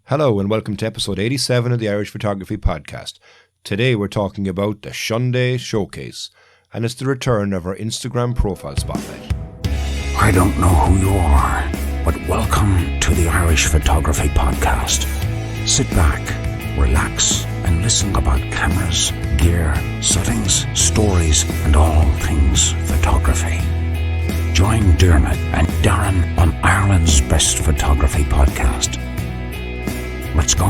Hello and welcome to episode 87 of the Irish Photography Podcast. Today we're talking about the Shunday Showcase, and it's the return of our Instagram profile spotlight. I don't know who you are, but welcome to the Irish Photography Podcast. Sit back, relax, and listen about cameras, gear, settings, stories, and all things photography. Join Dermot and Darren on Ireland's Best Photography Podcast. Let's go.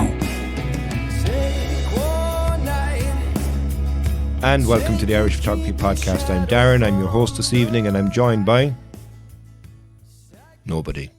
And welcome to the Irish Photography Podcast. I'm Darren, I'm your host this evening, and I'm joined by nobody.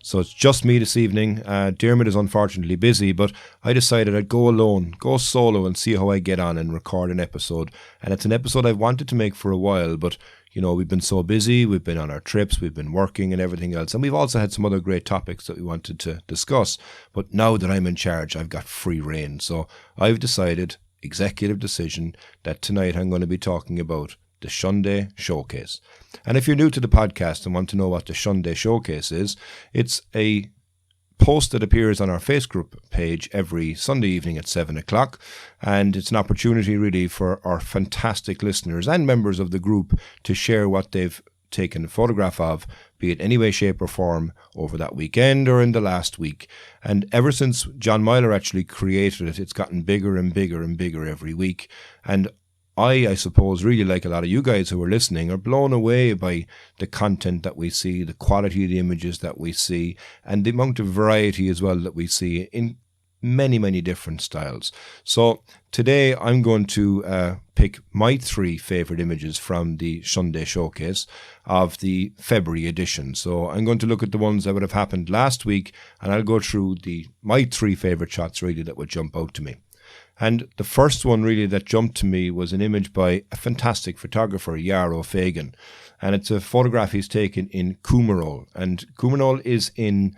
So it's just me this evening. Dermot is unfortunately busy, but I decided I'd go alone, go solo and see how I get on and record an episode. And it's an episode I've wanted to make for a while, but you know, we've been so busy, we've been on our trips, we've been working and everything else. And we've also had some other great topics that we wanted to discuss. But now that I'm in charge, I've got free rein. So I've decided, executive decision, that tonight I'm going to be talking about the Shunday Showcase. And if you're new to the podcast and want to know what the Shunday Showcase is, it's a post that appears on our Facebook page every Sunday evening at 7 o'clock, and it's an opportunity really for our fantastic listeners and members of the group to share what they've taken a photograph of, be it any way, shape or form, over that weekend or in the last week. And ever since John Myler actually created it, it's gotten bigger and bigger and bigger every week. And I suppose, really like a lot of you guys who are listening, are blown away by the content that we see, the quality of the images that we see, and the amount of variety as well that we see in many, many different styles. So today I'm going to pick my three favourite images from the Shunday Showcase of the February edition. So I'm going to look at the ones that would have happened last week, and I'll go through my three favourite shots really that would jump out to me. And the first one really that jumped to me was an image by a fantastic photographer, Yarrow Fagan. And it's a photograph he's taken in Coomerole. And Coomerole is in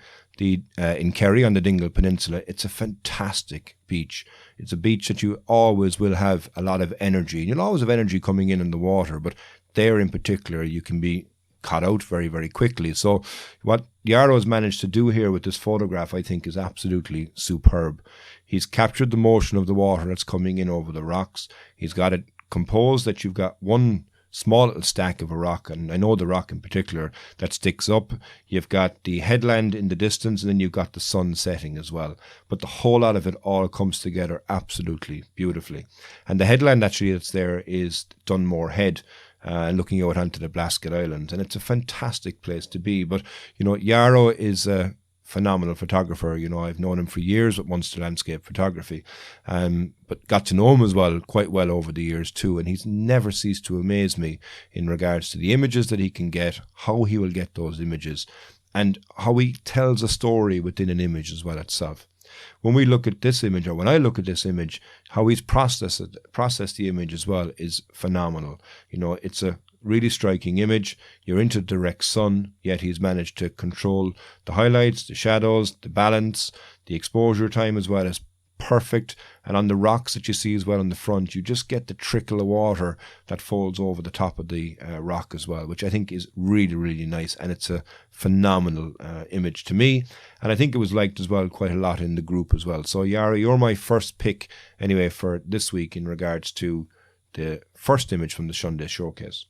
Kerry on the Dingle Peninsula. It's a fantastic beach. It's a beach that you always will have a lot of energy. And you'll always have energy coming in the water, but there in particular you can be caught out very, very quickly. So what Yarrow has managed to do here with this photograph, I think, is absolutely superb. He's captured the motion of the water that's coming in over the rocks. He's got it composed that you've got one small little stack of a rock, and I know the rock in particular, that sticks up. You've got the headland in the distance, and then you've got the sun setting as well. But the whole lot of it all comes together absolutely beautifully. And the headland actually that's there is Dunmore Head, looking out onto the Blasket Island, and it's a fantastic place to be. But you know, Yarrow is a phenomenal photographer. You know, I've known him for years with Munster Landscape Photography, but got to know him as well quite well over the years too, and he's never ceased to amaze me in regards to the images that he can get, how he will get those images, and how he tells a story within an image as well itself. When we look at this image, or when I look at this image, how he's processed the image as well is phenomenal. You know, it's a really striking image. You're into direct sun, yet he's managed to control the highlights, the shadows, the balance, the exposure time as well as perfect. And on the rocks that you see as well on the front, you just get the trickle of water that falls over the top of the rock as well, which I think is really, really nice. And it's a phenomenal image to me. And I think it was liked as well quite a lot in the group as well. So Yara, you're my first pick anyway for this week in regards to the first image from the Shunday Showcase.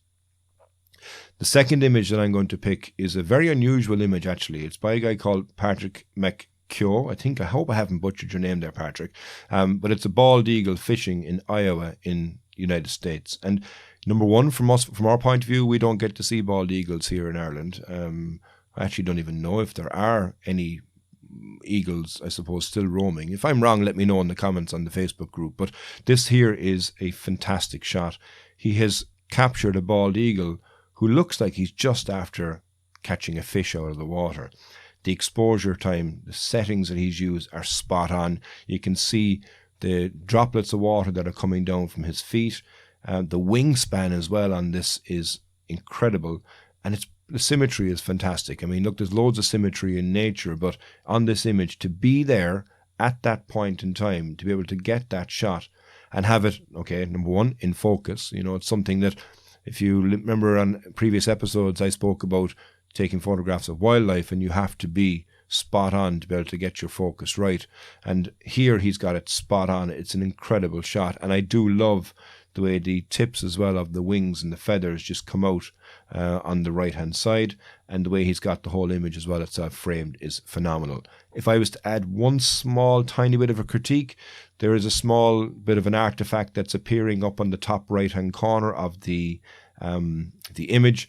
The second image that I'm going to pick is a very unusual image actually. It's by a guy called Patrick I hope I haven't butchered your name there, Patrick. But it's a bald eagle fishing in Iowa in the United States. And number one, from our point of view, we don't get to see bald eagles here in Ireland. I actually don't even know if there are any eagles, I suppose, still roaming. If I'm wrong, let me know in the comments on the Facebook group. But this here is a fantastic shot. He has captured a bald eagle who looks like he's just after catching a fish out of the water. The exposure time, the settings that he's used are spot on. You can see the droplets of water that are coming down from his feet. The wingspan as well on this is incredible. And the symmetry is fantastic. I mean, look, there's loads of symmetry in nature, but on this image, to be there at that point in time, to be able to get that shot and have it, okay, number one, in focus. You know, it's something that, if you remember on previous episodes, I spoke about taking photographs of wildlife, and you have to be spot on to be able to get your focus right. And here he's got it spot on. It's an incredible shot. And I do love the way the tips as well of the wings and the feathers just come out on the right hand side, and the way he's got the whole image as well itself framed is phenomenal. If I was to add one small tiny bit of a critique, there is a small bit of an artifact that's appearing up on the top right hand corner of the image,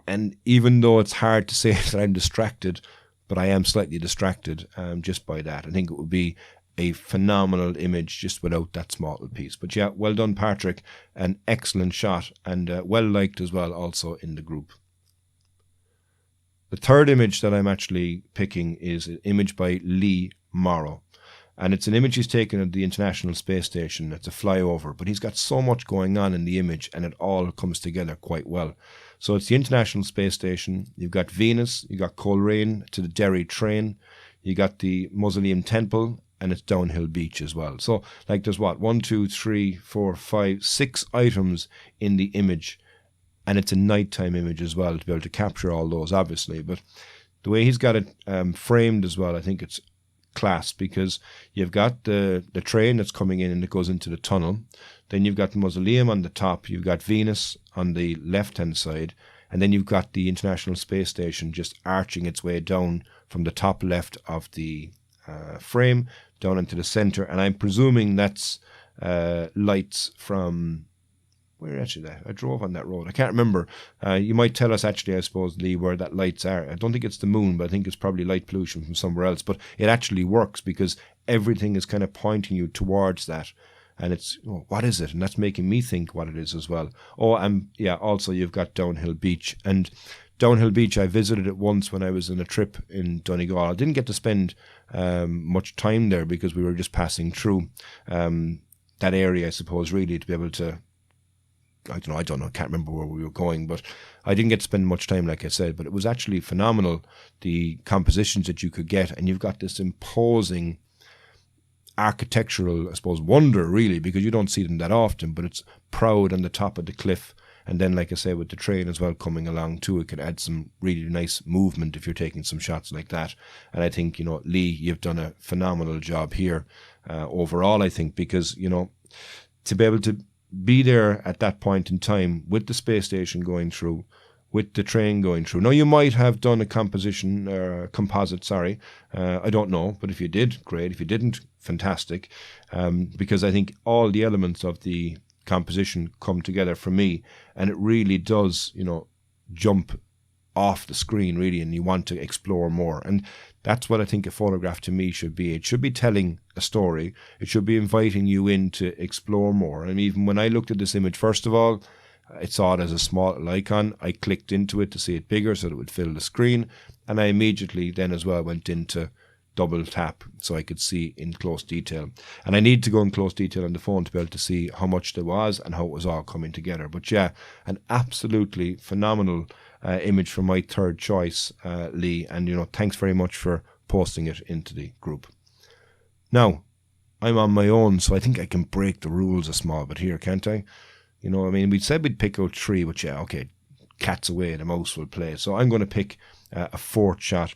and even though it's hard to say that I'm distracted, but I am slightly distracted just by that. I think it would be a phenomenal image just without that small little piece. But yeah, well done, Patrick. An excellent shot, and well liked as well also in the group. The third image that I'm actually picking is an image by Lee Morrow. And it's an image he's taken of the International Space Station. It's a flyover, but he's got so much going on in the image, and it all comes together quite well. So it's the International Space Station. You've got Venus, you've got Coleraine to the Derry train, you got the Mausoleum Temple, and it's Downhill Beach as well. So like there's 1, 2, 3, 4, 5, 6 items in the image, and it's a nighttime image as well to be able to capture all those, obviously. But the way he's got it framed as well, I think it's class, because you've got the train that's coming in and it goes into the tunnel. Then you've got the mausoleum on the top, you've got Venus on the left-hand side, and then you've got the International Space Station just arching its way down from the top left of the frame down into the center. And I'm presuming that's lights from... Where actually? I drove on that road. I can't remember. You might tell us actually, I suppose, Lee, where that lights are. I don't think it's the moon, but I think it's probably light pollution from somewhere else. But it actually works because everything is kind of pointing you towards that. And it's, what is it? And that's making me think what it is as well. Oh, and yeah, also you've got Downhill Beach. And Downhill Beach, I visited it once when I was on a trip in Donegal. I didn't get to spend much time there because we were just passing through that area, I suppose, really, to be able to... I don't know, can't remember where we were going, but I didn't get to spend much time, like I said, but it was actually phenomenal, the compositions that you could get, and you've got this imposing architectural, I suppose, wonder, really, because you don't see them that often, but it's proud on the top of the cliff, and then, like I say, with the train as well coming along too, it can add some really nice movement if you're taking some shots like that. And I think, Lee, you've done a phenomenal job here overall, I think, because, to be able to be there at that point in time with the space station going through, with the train going through. Now, you might have done a composite, I don't know, but if you did, great. If you didn't, fantastic, because I think all the elements of the composition come together for me, and it really does, jump off the screen, really, and you want to explore more. And that's what I think a photograph to me should be. It should be telling a story. It should be inviting you in to explore more. And even when I looked at this image, first of all, I saw it as a small icon. I clicked into it to see it bigger so that it would fill the screen. And I immediately then as well went into double tap so I could see in close detail. And I need to go in close detail on the phone to be able to see how much there was and how it was all coming together. But yeah, an absolutely phenomenal image from my third choice, Lee. And, thanks very much for posting it into the group. Now, I'm on my own, so I think I can break the rules a small bit here, can't I? We said we'd pick out 3, but yeah, okay, cat's away, the mouse will play. So I'm going to pick a 4th shot.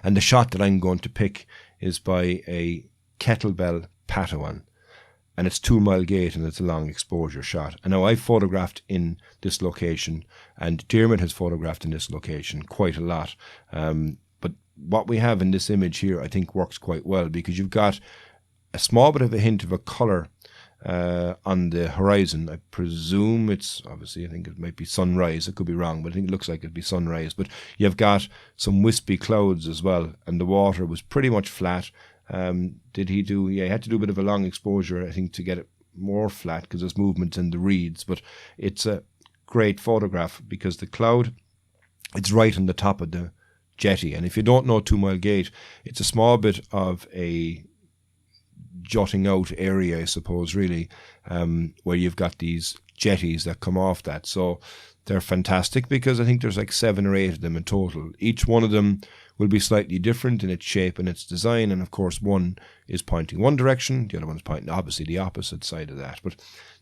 And the shot that I'm going to pick is by a kettlebell Padawan. And it's 2 Mile Gate, and it's a long exposure shot. And now I've photographed in this location, and Dermot has photographed in this location quite a lot. But what we have in this image here, I think, works quite well, because you've got a small bit of a hint of a colour on the horizon. I presume it's, obviously, I think it might be sunrise. I could be wrong, but I think it looks like it'd be sunrise. But you've got some wispy clouds as well, and the water was pretty much flat. He had to do a bit of a long exposure, I think, to get it more flat because there's movement in the reeds. But it's a great photograph because the cloud, it's right on the top of the jetty. And if you don't know 2 Mile Gate, it's a small bit of a jutting out area, I suppose, really, where you've got these jetties that come off that. So they're fantastic because I think there's like 7 or 8 of them in total. Each one of them will be slightly different in its shape and its design, and of course one is pointing one direction, the other one's pointing obviously the opposite side of that. But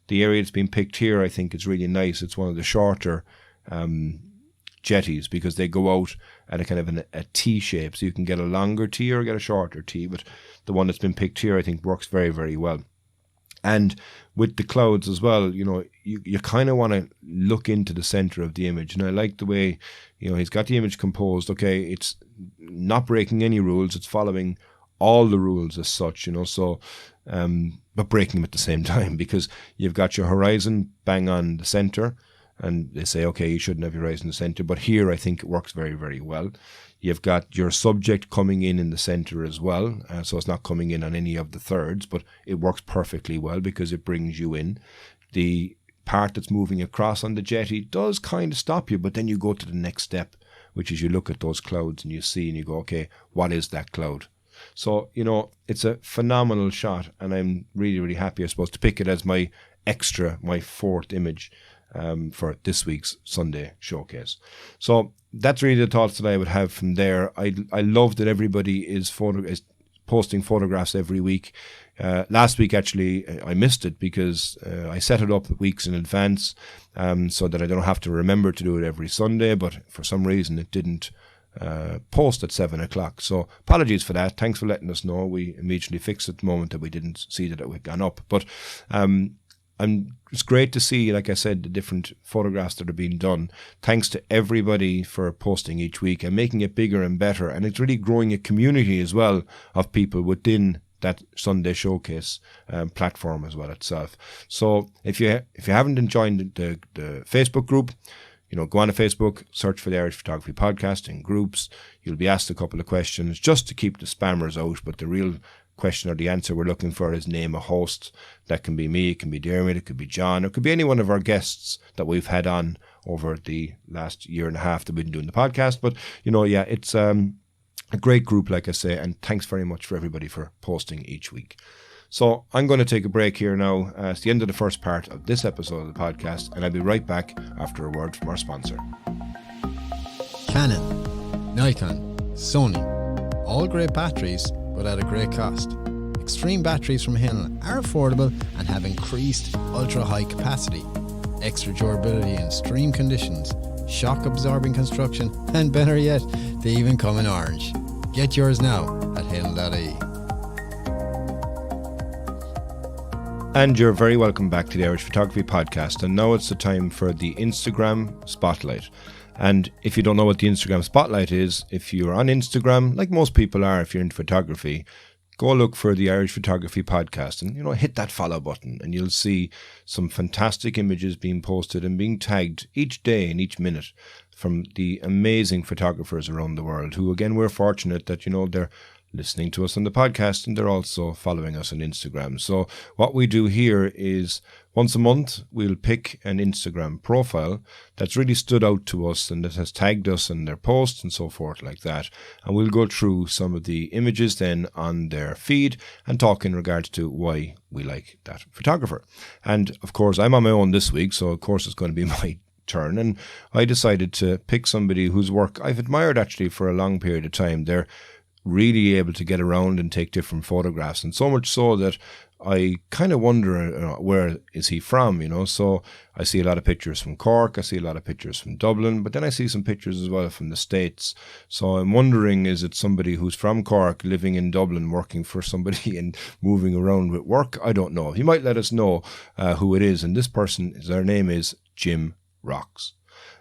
the area that's been picked here, I think, is really nice. It's one of the shorter jetties because they go out at a kind of a T shape. So you can get a longer T or get a shorter T, but the one that's been picked here I think works very, very well. And with the clouds as well, you kind of want to look into the center of the image. And I like the way, he's got the image composed. Okay, it's not breaking any rules. It's following all the rules as such, but breaking them at the same time, because you've got your horizon bang on the center. And they say, okay, you shouldn't have your horizon in the center. But here, I think it works very, very well. You've got your subject coming in the center as well. So it's not coming in on any of the thirds, but it works perfectly well because it brings you in. The part that's moving across on the jetty does kind of stop you, but then you go to the next step, which is you look at those clouds and you see and you go, okay, what is that cloud? So, it's a phenomenal shot, and I'm really, really happy, I suppose, to pick it as my fourth image for this week's Sunday showcase. So that's really the thoughts that I would have from there. I love that everybody is posting photographs every week. Last week, actually, I missed it because I set it up weeks in advance so that I don't have to remember to do it every Sunday, but for some reason it didn't post at 7 o'clock. So apologies for that. Thanks for letting us know. We immediately fixed it the moment that we didn't see that it had gone up. But it's great to see, like I said, the different photographs that are being done. Thanks to everybody for posting each week and making it bigger and better. And it's really growing a community as well of people within that Sunday Showcase platform as well itself. So if you haven't joined the Facebook group, go on to Facebook, search for the Irish Photography Podcast in groups. You'll be asked a couple of questions just to keep the spammers out, but the real question or the answer we're looking for is name a host. That can be me, it can be Dermot, it could be John, it could be any one of our guests that we've had on over the last year and a half that we've been doing the podcast. But, it's a great group, like I say, and thanks very much for everybody for posting each week. So I'm going to take a break here now. It's the end of the first part of this episode of the podcast, and I'll be right back after a word from our sponsor. Canon, Nikon, Sony, all great batteries, but at a great cost. Extreme batteries from Hill are affordable and have increased ultra-high capacity, extra durability in extreme conditions, shock-absorbing construction, and better yet, they even come in orange. Get yours now at hill.ie. And you're very welcome back to the Irish Photography Podcast. And now it's the time for the Instagram Spotlight. And if you don't know what the Instagram Spotlight is, if you're on Instagram, like most people are if you're into photography, go look for the Irish Photography Podcast and, hit that follow button, and you'll see some fantastic images being posted and being tagged each day and each minute from the amazing photographers around the world who, again, we're fortunate that, they're listening to us on the podcast and they're also following us on Instagram. So what we do here is once a month, we'll pick an Instagram profile that's really stood out to us and that has tagged us in their posts and so forth like that. And we'll go through some of the images then on their feed and talk in regards to why we like that photographer. And of course, I'm on my own this week, so of course it's going to be my turn. And I decided to pick somebody whose work I've admired actually for a long period of time. They're really able to get around and take different photographs, and so much so that I kind of wonder where is he from, so I see a lot of pictures from Cork, I see a lot of pictures from Dublin, but then I see some pictures as well from the States. So I'm wondering, is it somebody who's from Cork living in Dublin working for somebody and moving around with work? I don't know. He might let us know who it is, and this person, their name is Jim Rocks.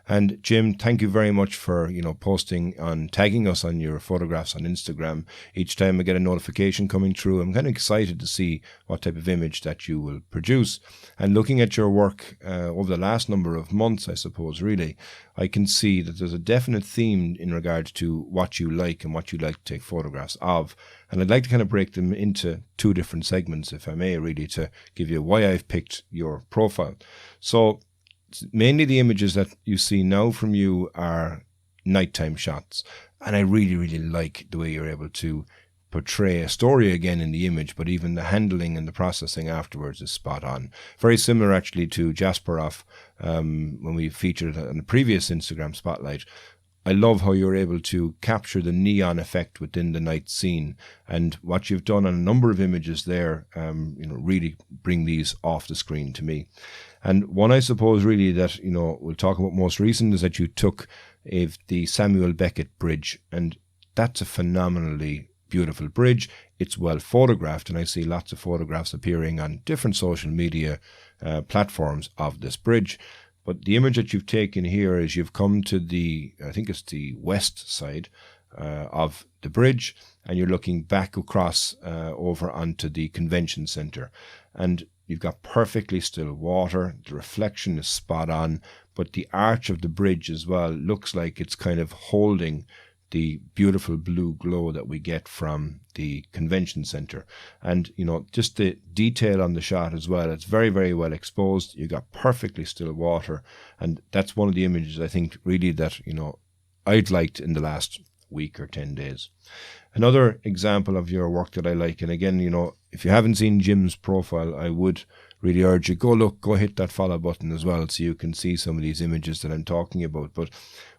And Jim, thank you very much for, posting on, tagging us on your photographs on Instagram. Each time I get a notification coming through, I'm kind of excited to see what type of image that you will produce. And looking at your work over the last number of months, I suppose, really, I can see that there's a definite theme in regards to what you like and what you like to take photographs of. And I'd like to kind of break them into two different segments, if I may, really, to give you why I've picked your profile. So mainly the images that you see now from you are nighttime shots. And I really, really like the way you're able to portray a story again in the image, but even the handling and the processing afterwards is spot on. Very similar actually to Jasperov when we featured it on the previous Instagram Spotlight. I love how you're able to capture the neon effect within the night scene, and what you've done on a number of images there, really bring these off the screen to me. And one, I suppose, really that, we'll talk about most recent is that you took the Samuel Beckett Bridge, and that's a phenomenally beautiful bridge. It's well photographed, and I see lots of photographs appearing on different social media platforms of this bridge. But the image that you've taken here is you've come to I think it's the west side of the bridge, and you're looking back across over onto the convention centre. And you've got perfectly still water. The reflection is spot on, but the arch of the bridge as well looks like it's kind of holding the beautiful blue glow that we get from the convention centre. And, just the detail on the shot as well, it's very, very well exposed. You got perfectly still water. And that's one of the images I think really that, I'd liked in the last week or 10 days. Another example of your work that I like, and again, if you haven't seen Jim's profile, I would really urge you, go hit that follow button as well so you can see some of these images that I'm talking about. But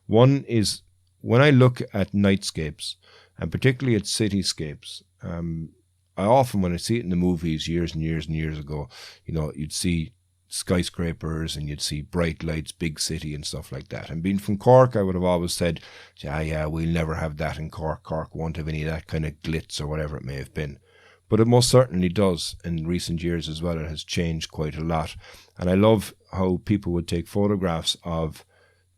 one is, when I look at nightscapes, and particularly at cityscapes, I often, when I see it in the movies years and years and years ago, you'd see skyscrapers and you'd see bright lights, big city and stuff like that. And being from Cork, I would have always said, yeah, we'll never have that in Cork. Cork won't have any of that kind of glitz or whatever it may have been. But it most certainly does in recent years as well. It has changed quite a lot. And I love how people would take photographs of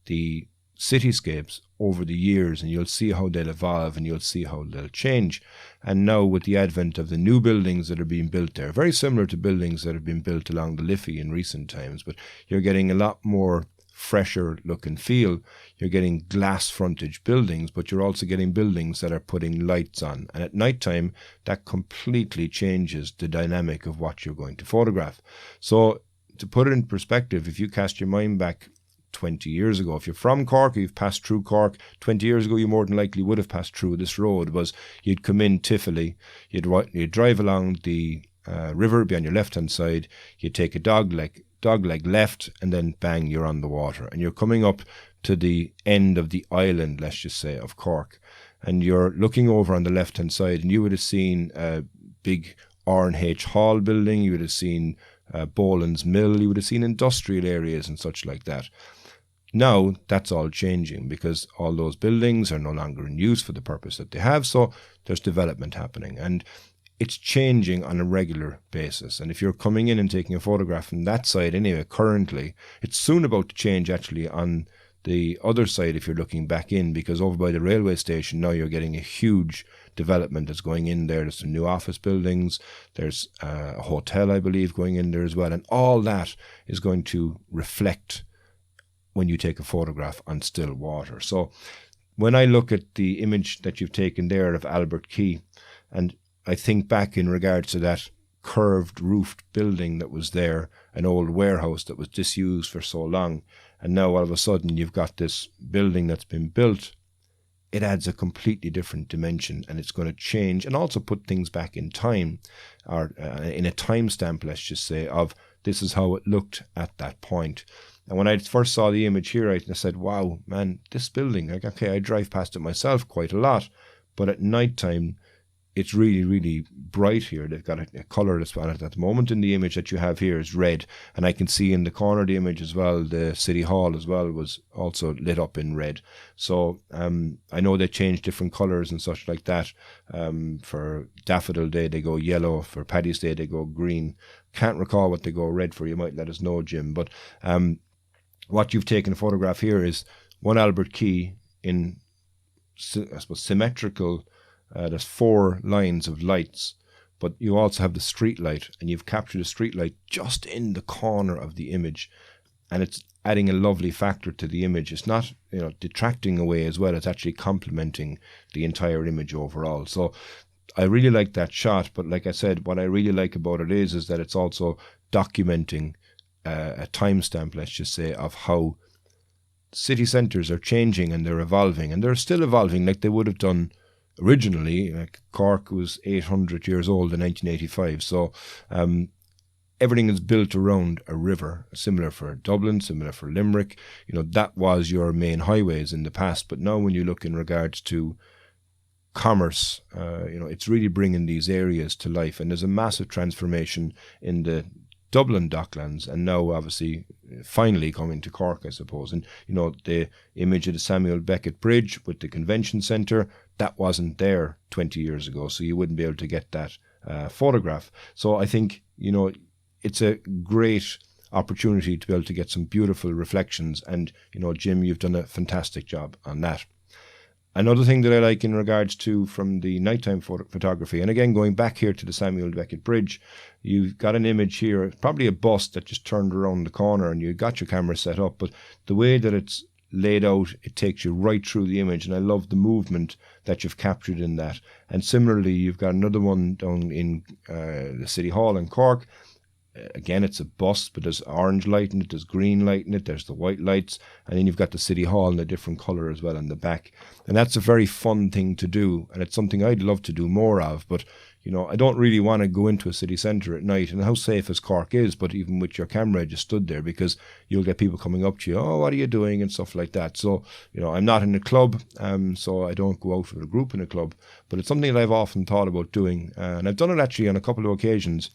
the cityscapes over the years, and you'll see how they'll evolve and you'll see how they'll change. And now with the advent of the new buildings that are being built there, very similar to buildings that have been built along the Liffey in recent times, but you're getting a lot more fresher look and feel. You're getting glass frontage buildings, but you're also getting buildings that are putting lights on. And at night time, that completely changes the dynamic of what you're going to photograph. So to put it in perspective, if you cast your mind back 20 years ago, if you're from Cork or you've passed through Cork, 20 years ago you more than likely would have passed through this road. Was you'd come in Tifley, you'd drive along the river, be on your left hand side, you'd take a dog leg left, and then bang, you're on the water, and you're coming up to the end of the island, let's just say, of Cork, and you're looking over on the left hand side, and you would have seen a big R&H Hall building, you would have seen Boland's Mill, you would have seen industrial areas and such like that. Now that's all changing because all those buildings are no longer in use for the purpose that they have, so there's development happening, and it's changing on a regular basis. And if you're coming in and taking a photograph from that side anyway, currently, it's soon about to change actually on the other side if you're looking back in, because over by the railway station now you're getting a huge development that's going in there. There's some new office buildings, there's a hotel I believe going in there as well, and all that is going to reflect when you take a photograph on still water. So when I look at the image that you've taken there of Albert Quay, and I think back in regards to that curved roofed building that was there, an old warehouse that was disused for so long, and now all of a sudden you've got this building that's been built, it adds a completely different dimension, and it's going to change and also put things back in time, or in a timestamp, let's just say, of this is how it looked at that point. And when I first saw the image here, I said, wow, man, this building, like, okay, I drive past it myself quite a lot, but at night time, it's really, really bright here. They've got a colour that's on it at the moment. In the image that you have here is red, and I can see in the corner of the image as well, the City Hall as well was also lit up in red. So I know they change different colours and such like that. For Daffodil Day, they go yellow. For Paddy's Day, they go green. Can't recall what they go red for. You might let us know, Jim. But what you've taken a photograph here is one Albert Quay in, I suppose, symmetrical. There's 4 lines of lights, but you also have the street light, and you've captured the street light just in the corner of the image, and it's adding a lovely factor to the image. It's not, detracting away as well. It's actually complementing the entire image overall. So I really like that shot, but like I said, what I really like about it is that it's also documenting a timestamp, let's just say, of how city centres are changing and they're evolving, and they're still evolving like they would have done originally. Like Cork was 800 years old in 1985, so everything is built around a river, similar for Dublin, similar for Limerick. That was your main highways in the past. But now when you look in regards to commerce, it's really bringing these areas to life. And there's a massive transformation in the Dublin Docklands, and now obviously finally coming to Cork, I suppose. And the image of the Samuel Beckett Bridge with the convention centre, that wasn't there 20 years ago, so you wouldn't be able to get that photograph. So I think it's a great opportunity to be able to get some beautiful reflections, and Jim, you've done a fantastic job on that. Another thing that I like in regards to from the nighttime photography, and again going back here to the Samuel Beckett Bridge, you've got an image here, probably a bus that just turned around the corner, and you got your camera set up, but the way that it's laid out, it takes you right through the image, and I love the movement that you've captured in that. And similarly, you've got another one down in the City Hall in Cork. Again, it's a bus, but there's orange light in it, there's green light in it, there's the white lights, and then you've got the City Hall in a different colour as well in the back. And that's a very fun thing to do, and it's something I'd love to do more of, but I don't really want to go into a city centre at night, and how safe as Cork is, but even with your camera just stood there, because you'll get people coming up to you, oh, what are you doing, and stuff like that. So, I'm not in a club, so I don't go out with a group in a club, but it's something that I've often thought about doing, and I've done it actually on a couple of occasions.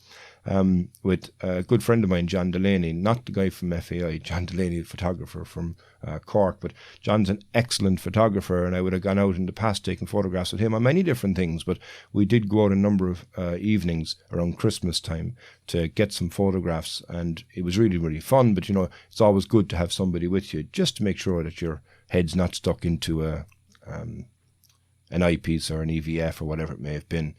With a good friend of mine, John Delaney, not the guy from FAI, John Delaney, the photographer from Cork, but John's an excellent photographer, and I would have gone out in the past taking photographs with him on many different things, but we did go out a number of evenings around Christmas time to get some photographs, and it was really, really fun. But it's always good to have somebody with you just to make sure that your head's not stuck into an eyepiece or an EVF or whatever it may have been,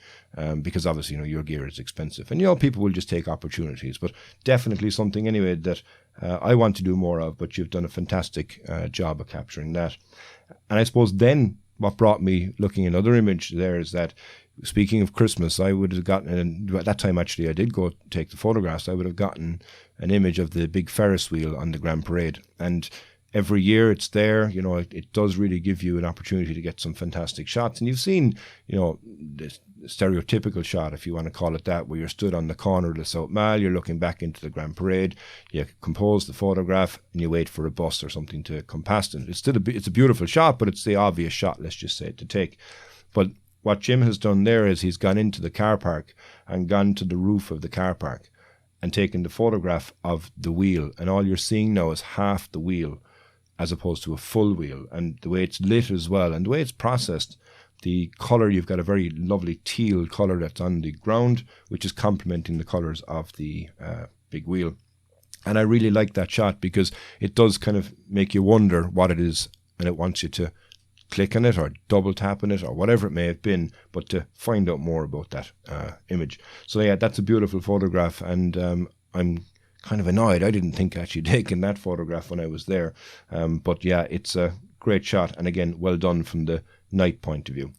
because obviously your gear is expensive, and people will just take opportunities. But definitely something anyway that I want to do more of, but you've done a fantastic job of capturing that. And I suppose then what brought me looking at another image there is that, speaking of Christmas, I would have gotten, and at that time actually I did go take the photographs, I would have gotten an image of the big Ferris wheel on the Grand Parade. And every year it's there, it does really give you an opportunity to get some fantastic shots. And you've seen, the stereotypical shot, if you want to call it that, where you're stood on the corner of the South Mall, you're looking back into the Grand Parade, you compose the photograph, and you wait for a bus or something to come past it. It's still it's a beautiful shot, but it's the obvious shot, let's just say, to take. But what Jim has done there is he's gone into the car park and gone to the roof of the car park and taken the photograph of the wheel. And all you're seeing now is half the wheel, as opposed to a full wheel, and the way it's lit as well, and the way it's processed, the colour, you've got a very lovely teal colour that's on the ground, which is complementing the colours of the big wheel. And I really like that shot, because it does kind of make you wonder what it is, and it wants you to click on it or double tap on it or whatever it may have been, but to find out more about that image. So yeah, that's a beautiful photograph, and I'm kind of annoyed. I didn't think actually taking that photograph when I was there. But yeah, it's a great shot. And again, well done from the night point of view.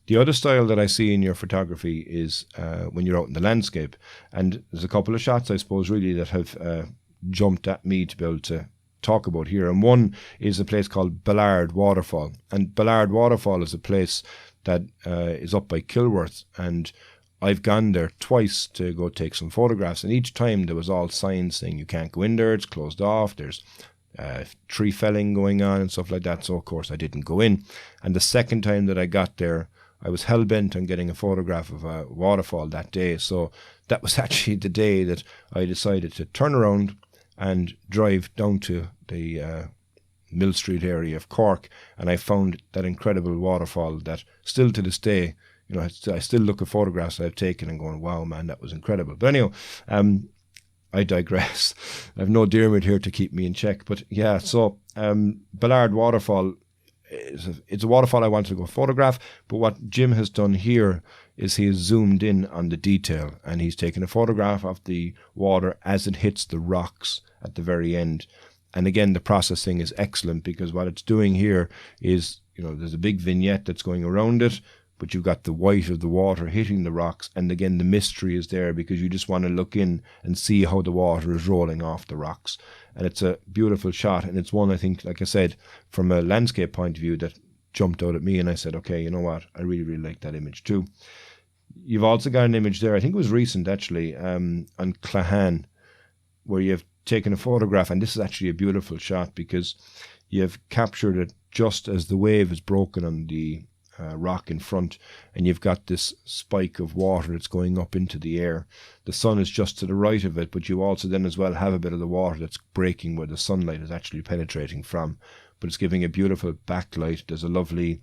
The other style that I see in your photography is when you're out in the landscape. And there's a couple of shots, I suppose, really that have jumped at me to be able to talk about here. And one is a place called Ballard Waterfall. And Ballard Waterfall is a place that is up by Kilworth. And I've gone there twice to go take some photographs, and each time there was all signs saying you can't go in there, it's closed off, there's tree felling going on and stuff like that. So of course I didn't go in. And the second time that I got there, I was hell-bent on getting a photograph of a waterfall that day. So that was actually the day that I decided to turn around and drive down to the Mill Street area of Cork, and I found that incredible waterfall that still to this day, I still look at photographs I've taken and going, wow, man, that was incredible. But anyhow, I digress. I have no Dermot here to keep me in check. But yeah, so Ballard Waterfall, it's a waterfall I wanted to go photograph. But what Jim has done here is he has zoomed in on the detail, and he's taken a photograph of the water as it hits the rocks at the very end. And again, the processing is excellent, because what it's doing here is, there's a big vignette that's going around it, but you've got the white of the water hitting the rocks, and again the mystery is there, because you just want to look in and see how the water is rolling off the rocks. And it's a beautiful shot, and it's one, I think, like I said, from a landscape point of view, that jumped out at me, and I said, okay, you know what, I really, really like that image too. You've also got an image there, I think it was recent actually, on Clahan, where you've taken a photograph, and this is actually a beautiful shot because you've captured it just as the wave is broken on the rock in front, and you've got this spike of water that's going up into the air. The sun is just to the right of it, but you also then as well have a bit of the water that's breaking where the sunlight is actually penetrating from, but it's giving a beautiful backlight. There's a lovely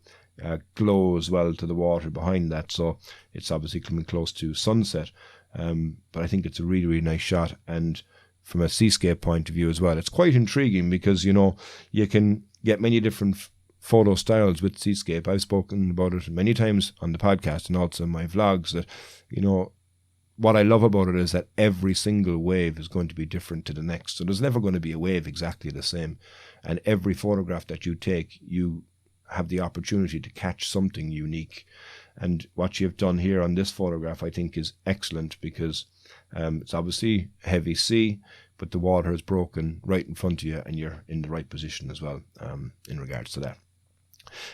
glow as well to the water behind that, so it's obviously coming close to sunset, but I think it's a really, really nice shot. And from a seascape point of view as well, it's quite intriguing because, you know, you can get many different photo styles with seascape. I've spoken about it many times on the podcast and also in my vlogs that, you know, what I love about it is that every single wave is going to be different to the next. So there's never going to be a wave exactly the same. And every photograph that you take, you have the opportunity to catch something unique. And what you've done here on this photograph, I think, is excellent because it's obviously heavy sea, but the water is broken right in front of you and you're in the right position as well in regards to that.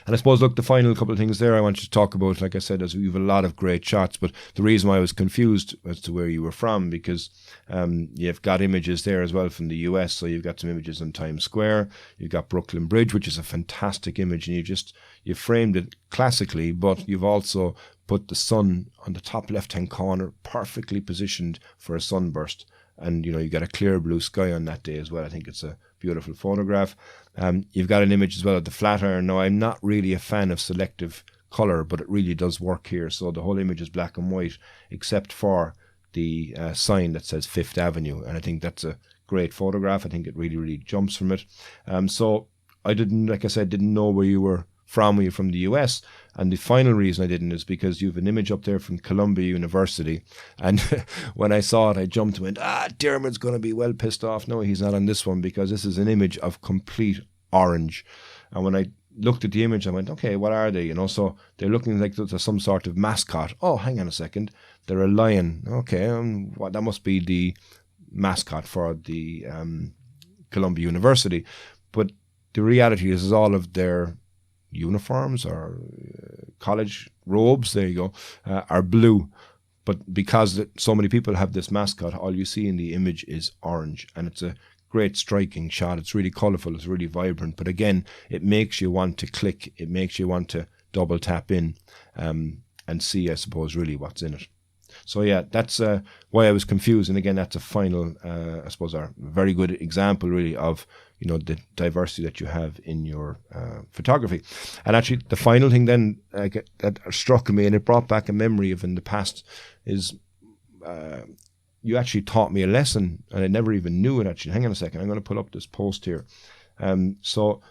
And I suppose, look, the final couple of things there I wanted to talk about, like I said, is we have a lot of great shots, but the reason why I was confused as to where you were from, because you've got images there as well from the US, so you've got some images on Times Square, you've got Brooklyn Bridge, which is a fantastic image, and you framed it classically, but you've also put the sun on the top left-hand corner, perfectly positioned for a sunburst. And, you know, you got a clear blue sky on that day as well. I think it's a beautiful photograph. You've got an image as well of the Flatiron. Now, I'm not really a fan of selective colour, but it really does work here. So the whole image is black and white, except for the sign that says Fifth Avenue. And I think that's a great photograph. I think it really, really jumps from it. So I didn't know where you were from. Were you from the US? And the final reason I didn't is because you have an image up there from Columbia University. And when I saw it, I jumped and went, Dermot's going to be well pissed off. No, he's not on this one, because this is an image of complete orange. And when I looked at the image, I went, okay, what are they? You know, so they're looking like they're some sort of mascot. Oh, hang on a second. They're a lion. Okay, that must be the mascot for the Columbia University. But the reality is all of their uniforms or college robes, there you go, are blue. But because so many people have this mascot, all you see in the image is orange. And it's a great striking shot. It's really colourful, it's really vibrant. But again, it makes you want to click, it makes you want to double tap in and see, I suppose, really what's in it. So yeah, that's why I was confused. And again, that's a final, I suppose, a very good example really of, you know, the diversity that you have in your photography. And actually, the final thing then that struck me, and it brought back a memory of in the past, is you actually taught me a lesson, and I never even knew it actually. Hang on a second, I'm going to pull up this post here. So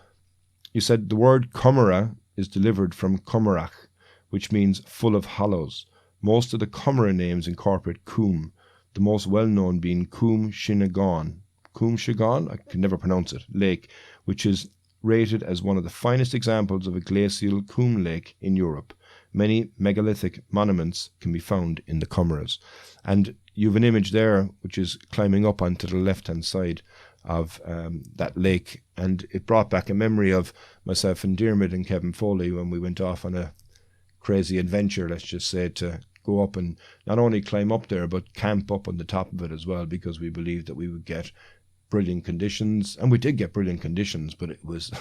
you said the word Cumara is delivered from Cumarach, which means full of hollows. Most of the Cumara names incorporate Coombe, the most well-known being Coombe Shinnegan, I can never pronounce it, lake, which is rated as one of the finest examples of a glacial Coombe lake in Europe. Many megalithic monuments can be found in the Cumaras. And you have an image there which is climbing up onto the left-hand side of that lake. And it brought back a memory of myself and Dermot and Kevin Foley when we went off on a crazy adventure, let's just say, to go up and not only climb up there, but camp up on the top of it as well, because we believed that we would get brilliant conditions. And we did get brilliant conditions, but it was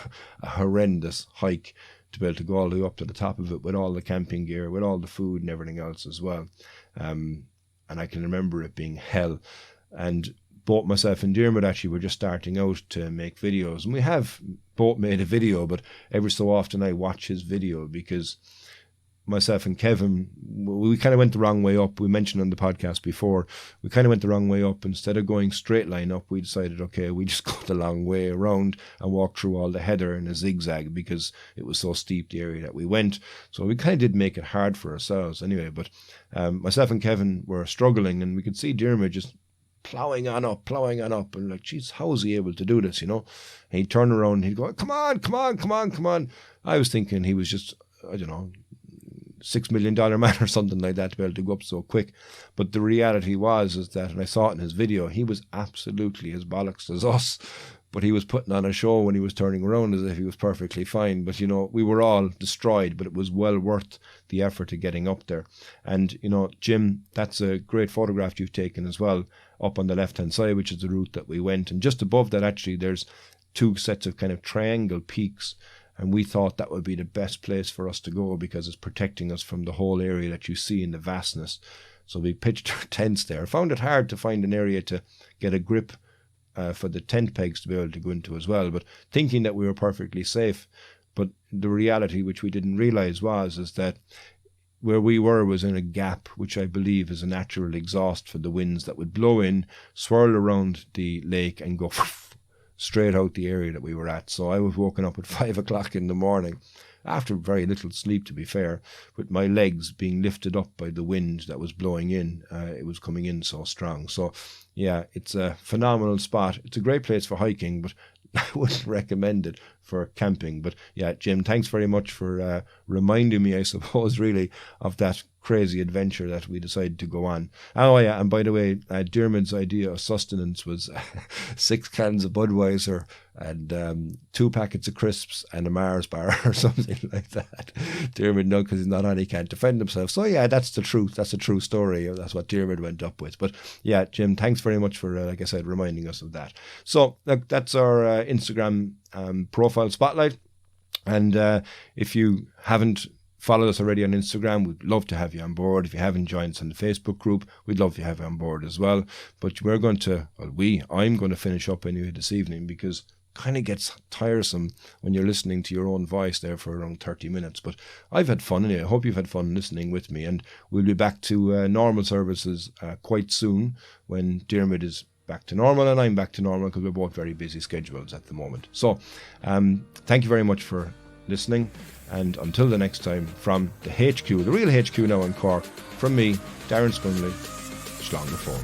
a horrendous hike to be able to go all the way up to the top of it with all the camping gear, with all the food and everything else as well. And I can remember it being hell. And both myself and Dermot actually were just starting out to make videos. And we have both made a video, but every so often I watch his video because myself and Kevin, we kind of went the wrong way up. We mentioned on the podcast before, we kind of went the wrong way up. Instead of going straight line up, we decided, okay, we just go the long way around and walk through all the heather in a zigzag because it was so steep, the area that we went. So we kind of did make it hard for ourselves anyway. But myself and Kevin were struggling, and we could see Dermot just plowing on up, and like, geez, how is he able to do this, you know? And he'd turn around and he'd go, come on. I was thinking he was just, I don't know, $6 million man or something like that to be able to go up so quick. But the reality is that, and I saw it in his video, he was absolutely as bollocks as us. but he was putting on a show when he was turning around as if he was perfectly fine. But, we were all destroyed, but it was well worth the effort of getting up there. And, Jim, that's a great photograph you've taken as well, up on the left-hand side, which is the route that we went. And just above that, actually, there's 2 sets of kind of triangle peaks. And we thought that would be the best place for us to go because it's protecting us from the whole area that you see in the vastness. So we pitched our tents there. Found it hard to find an area to get a grip for the tent pegs to be able to go into as well, but thinking that we were perfectly safe. But the reality, which we didn't realize, is that where we were was in a gap, which I believe is a natural exhaust for the winds that would blow in, swirl around the lake and go straight out the area that we were at. So I was woken up at 5 o'clock in the morning, after very little sleep, to be fair, with my legs being lifted up by the wind that was blowing in. It was coming in so strong. So, yeah, it's a phenomenal spot. It's a great place for hiking, but I wouldn't recommend it for camping. But, yeah, Jim, thanks very much for reminding me, I suppose, really, of that crazy adventure that we decided to go on. Oh, yeah, and by the way, Diarmuid's idea of sustenance was 6 cans of Budweiser and 2 packets of crisps and a Mars bar or something like that. Diarmuid, no, because he's not on, he can't defend himself. So, yeah, that's the truth. That's a true story. That's what Diarmuid went up with. But, yeah, Jim, thanks very much for, like I said, reminding us of that. So, look, that's our Instagram profile spotlight. And if you haven't followed us already on Instagram, we'd love to have you on board. If you haven't joined us on the Facebook group, we'd love to have you on board as well. But I'm going to finish up anyway this evening, because it kind of gets tiresome when you're listening to your own voice there for around 30 minutes. But I've had fun anyway. I hope you've had fun listening with me. And we'll be back to normal services quite soon, when Diarmuid is back to normal and I'm back to normal, because we're both very busy schedules at the moment. So thank you very much for listening. And until the next time, from the HQ, the real HQ now in Cork, from me, Darren Spunley, Shlong the phone.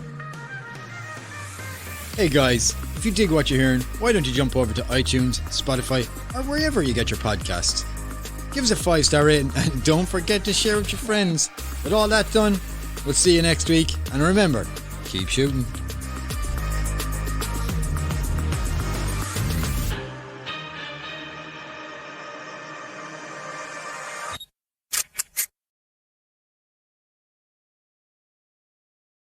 Hey guys, if you dig what you're hearing, why don't you jump over to iTunes, Spotify, or wherever you get your podcasts. Give us a 5-star rating and don't forget to share with your friends. With all that done, we'll see you next week. And remember, keep shooting.